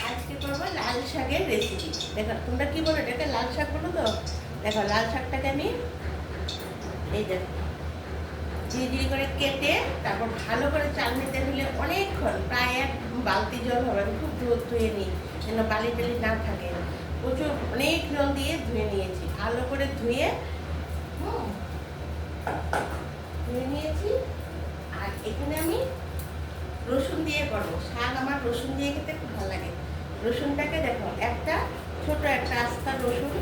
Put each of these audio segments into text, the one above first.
আজকে করবো লাল শাকের রেসিপি। দেখো তোমরা কি বলো, এটাকে লাল শাক বলো তো? দেখো লাল শাকটাকে আমি এই দেখো ঝিরি করে কেটে তারপর ভালো করে চালনিতে দিলে অনেকক্ষণ, প্রায় এক বালতি জল হবে। আমি খুব ধুয়ে নিই যেন বালি টালি না থাকে। প্রচুর অনেক জল দিয়ে ধুয়ে নিয়েছি, ভালো করে ধুয়ে ধুয়ে নিয়েছি। আর এখানে আমি রসুন দিয়ে করবো শাক। আমার রসুন দিয়ে খেতে খুব ভালো লাগে। রসুনটাকে দেখো, একটা ছোট একটা আস্তা রসুন,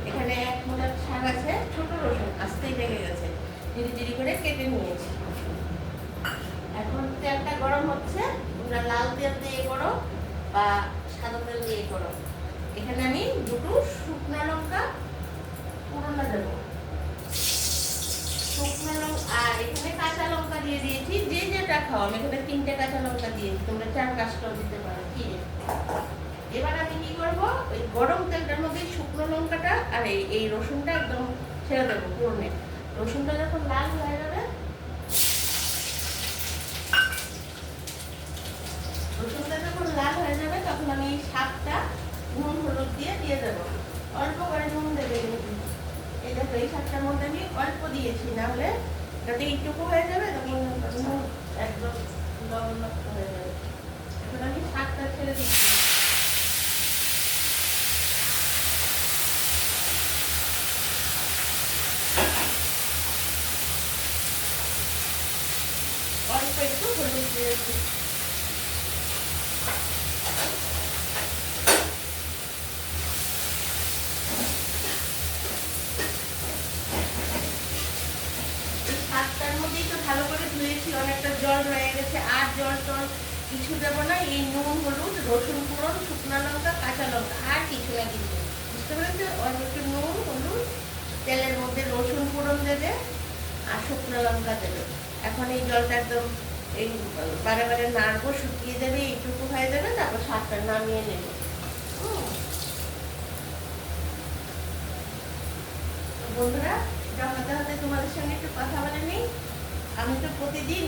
এখানে এক মোটা শাক আছে, ছোট রসুন আস্তেই লেগে গেছে, ধীরে করে কেটে নিয়েছি। এখন তেলটা গরম হচ্ছে, তোমরা লাল তেল দিয়ে করো বা সাদা তেল দিয়ে করো। এখানে আমি দুটো শুকনো লঙ্কা পুরোনো দেবো, শুকনো লঙ্কা, আর এখানে কাঁচা লঙ্কা দিয়ে দিয়েছি। যে যেটা খাও, আমি এখানে 3টে কাঁচা লঙ্কা দিয়েছি, তোমরা 4-5টাও দিতে পারো। কি এবার আমি কি করবো, ওই গরম তেলটার মধ্যে শুকনো লঙ্কাটা আর এই রসুনটা একদম ছেড়ে দেবো পুরনে। রসুনটা যখন লাল হয়ে যাবে, রসুনটা যখন লাল হয়ে যাবে তখন আমি এই শাকটা নুন হলুদ দিয়ে দেবো। অল্প করে নুন দেবে কিন্তু। এই দেখো এই শাকটার মধ্যে আমি অল্প দিয়েছি, না হলে যাতে এইটুকু হয়ে যাবে তখন নুন একদম লবণাক্ত হয়ে যাবে। এখন আমি শাকটা ছেড়ে দিচ্ছি। অল্প একটু হলুদ দিয়েছি। শাকটার মধ্যেই তো ভালো করে ধুয়েছি, অনেকটা জল রয়ে গেছে। আর জল টল কিছু দেবো না। এই নুন হলুদ রসুন ফোড়ন শুকনো লঙ্কা কাঁচা লঙ্কা, আর কিছু না কিছু, বুঝতে পেরেছো? অল্প একটু নুন হলুদ, তেলের মধ্যে রসুন ফোড়ন দেবে আর শুকনো লঙ্কা দেবে। এখন এই জলটা একদম এই বারে নাড়বো, শুকিয়ে দেবে, এইটুকু হয়ে যাবে, তারপর শাকটা নামিয়ে নেবে। বন্ধুরা, হতে হতে তোমাদের সঙ্গে একটু কথা বলে নিই। আমি তো প্রতিদিন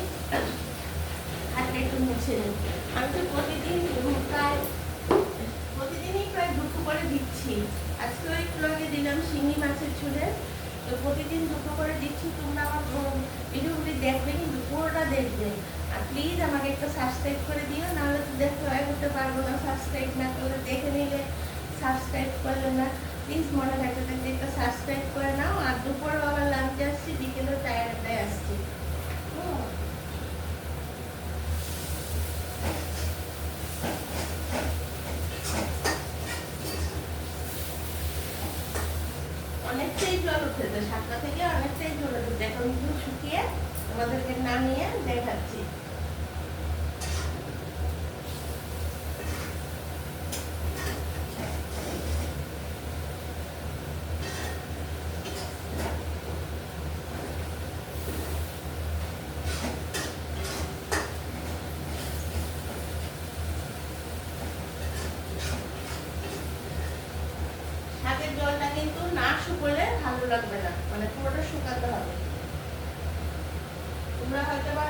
হাতটা একটু মুছে নিই। আমি তো প্রতিদিনই প্রায় দুটো করে দিচ্ছি। আজকে একটু আগে দিলাম শিঙি মাছের ঝোলে। তো প্রতিদিন দুটো করে দিচ্ছি। তোমরা আমার ভিডিওগুলি দেখবে, কিন্তু পুরোটা দেখবে। আর প্লিজ আমাকে একটু সাবস্ক্রাইব করে দিও, নাহলে তো দেখতে করতে পারবো না। সাবস্ক্রাইব না করলে, দেখে নিলে সাবস্ক্রাইব করলে না, প্লিজ মনে রাখতে থাকবে একটা সাবস্ক্রাইব করে নাও। আর দুপুরেও আবার লাঞ্চে আসছি, বিকেলেও টায়ারটায় আসছি। অনেকটাই জল উঠেছে, 7টা থেকে অনেকটাই জল উঠেছে। এখন একটু শুকিয়ে তোমাদেরকে নামিয়ে দেখাচ্ছি। শাকের জলটা কিন্তু না শুকোলে ভালো লাগবে না, মানে পুরোটা শুকাতে হবে। তোমরা হয়তো বা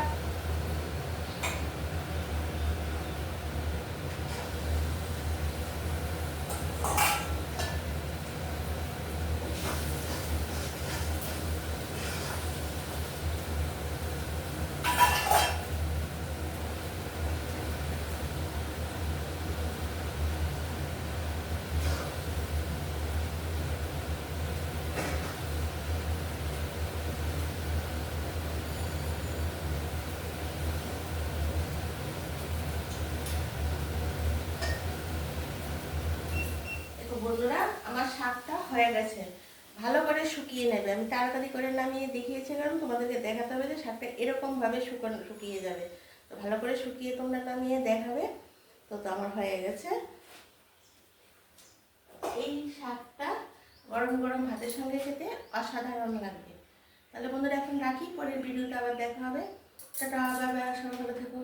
বন্ধুরা, আমার শাকটা হয়ে গেছে। ভালো করে শুকিয়ে নেবে। আমি তাড়াতাড়ি করে নামিয়ে দেখিয়েছি, কারণ তোমাদেরকে দেখাতে হবে যে শাকটা এরকমভাবে শুকিয়ে যাবে। তো ভালো করে শুকিয়ে তোমরা নামিয়ে দেখাবে। তো আমার হয়ে গেছে। এই শাকটা গরম গরম ভাতের সঙ্গে খেতে অসাধারণ লাগবে। তাহলে বন্ধুরা এখন রাখি, পরের ভিডিওটা আবার দেখা হবে। টাটা, বাই বাই, সবাই ভালো থেকো।